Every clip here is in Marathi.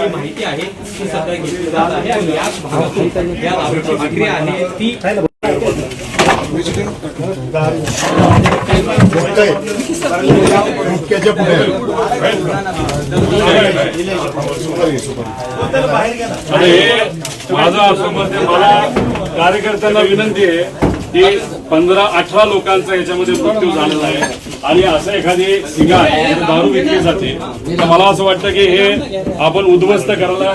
माहिती आहे ती सध्या घेतली जात आहे आणि याच भागातून या दारूची विक्री आहे ती माझं असं मत आहे, मला कार्यकर्त्यांना विनंती आहे की 15-18 लोकांचा याच्यामध्ये मृत्यू झालेला आहे आणि असं एखादी सिगार दारू विकली जाते तर मला असं वाटतं की हे आपण उद्ध्वस्त करायला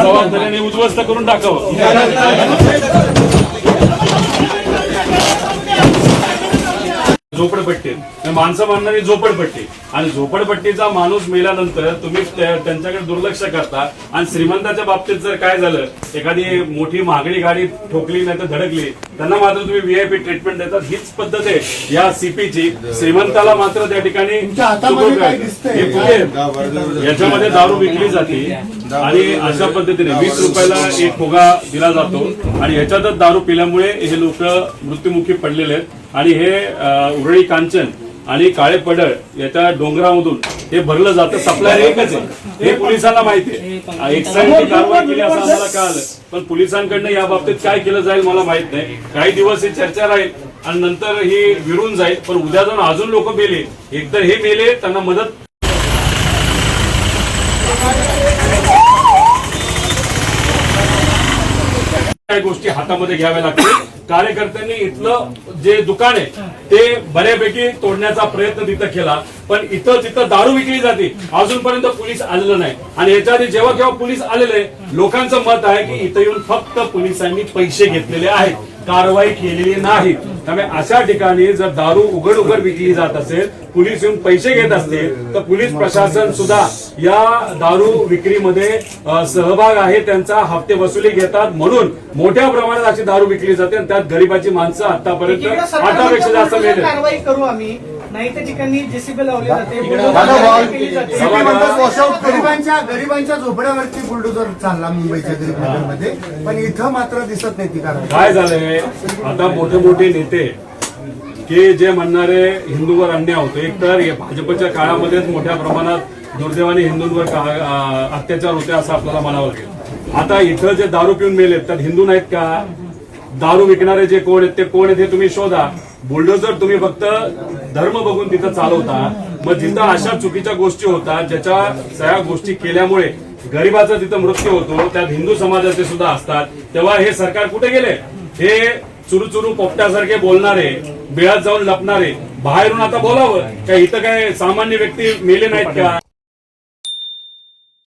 जबाबदारीने उद्ध्वस्त करून टाकावं. झोपडपट्टी माणसं म्हणणारी झोपडपट्टी आणि झोपडपट्टीचा माणूस मेल्यानंतर तुम्ही त्यांच्याकडे दुर्लक्ष करता आणि श्रीमंताच्या बाबतीत जर काय झालं एखादी मोठी महागडी गाडी ठोकली नाही तर धडकली त्यांना मात्र तुम्ही व्हीआयपी ट्रीटमेंट देतात. हीच पद्धत आहे या सीपीची. श्रीमंताला मात्र त्या ठिकाणी याच्यामध्ये दारू विकली जाते आणि अशा पद्धतीने 20 रुपयाला एक फुगा दिला जातो आणि ह्याच्यातच दारू पिल्यामुळे हे लोक मृत्युमुखी पडलेले आहेत आणि हे उरळी कांचन आणि काळे पडळ याच्या डोंगरामधून हे भरलं जातं. सप्लायर एकच आहे हे पोलिसांना माहिती आहे. एक्साईजची कारवाई केली असं आम्हाला कळालं पण पोलिसांकडनं या बाबतीत काय केलं जाईल मला माहित नाही. काही दिवस ही चर्चा राहील आणि नंतर ही विरून जाईल पण उद्या जाऊन अजून लोक मेले एकतर हे मेले त्यांना मदत काही गोष्टी हातामध्ये घ्याव्या लागतील. कार्यकर्त्यांनी इथलं जे दुकान आहे ते बऱ्यापैकी तोडण्याचा प्रयत्न तिथं केला पण इथं जिथं दारू विकली जाते अजूनपर्यंत पोलीस आलेलं नाही आणि याच्या आधी जेव्हा केव्हा पोलीस आलेले लोकांचं मत आहे की इथं येऊन फक्त पोलिसांनी पैसे घेतलेले आहेत कारवाई केलेली नाही. त्यामुळे अशा ठिकाणी जर दारू उघड विकली जात असेल पोलीस येऊन पैसे घेत असतील तर पोलीस प्रशासन सुद्धा या दारू विक्रीमध्ये सहभाग आहे त्यांचा हप्ते वसुली घेतात म्हणून मोठ्या प्रमाणात अशी दारू विकली जाते आणि त्यात गरिबाची माणसं आतापर्यंत 8 पेक्षा जास्त मेले. कारवाई करू आम्ही नाही त्या ठिकाणी जेसीबी लावली जाते गरिबांच्या झोपड्यावरती बुलडोजर चालला मुंबईच्या गरीब पण इथं मात्र दिसत नाही ती कारवाई. काय झालंय आता मोठे मोठे नेते की जे म्हणणारे हिंदूवर अन्याय होतो एकतर भाजपच्या काळामध्येच मोठ्या प्रमाणात दुर्दैवाने हिंदूंवर अत्याचार होते असं आपल्याला म्हणावं लागेल. आता इथं जे दारू पिऊन मेलेत त्यात हिंदू नाहीत का? दारू विकणारे जे कोण आहेत ते कोण आहेत हे तुम्ही शोधा. बुलडोजर तुम्ही फक्त धर्म बघून तिथं चालवता मग जिथं अशा चुकीच्या गोष्टी होतात ज्याच्या सगळ्या गोष्टी केल्यामुळे गरिबाचा तिथं मृत्यू होतो त्यात हिंदू समाजाचे सुद्धा असतात तेव्हा हे सरकार कुठे गेले? हे चुरू पोपट्यासारखे बोलणारे बिळात जाऊन लपणारे बाहेरून आता बोलावं काय इथं काय सामान्य व्यक्ती मेले नाहीत का?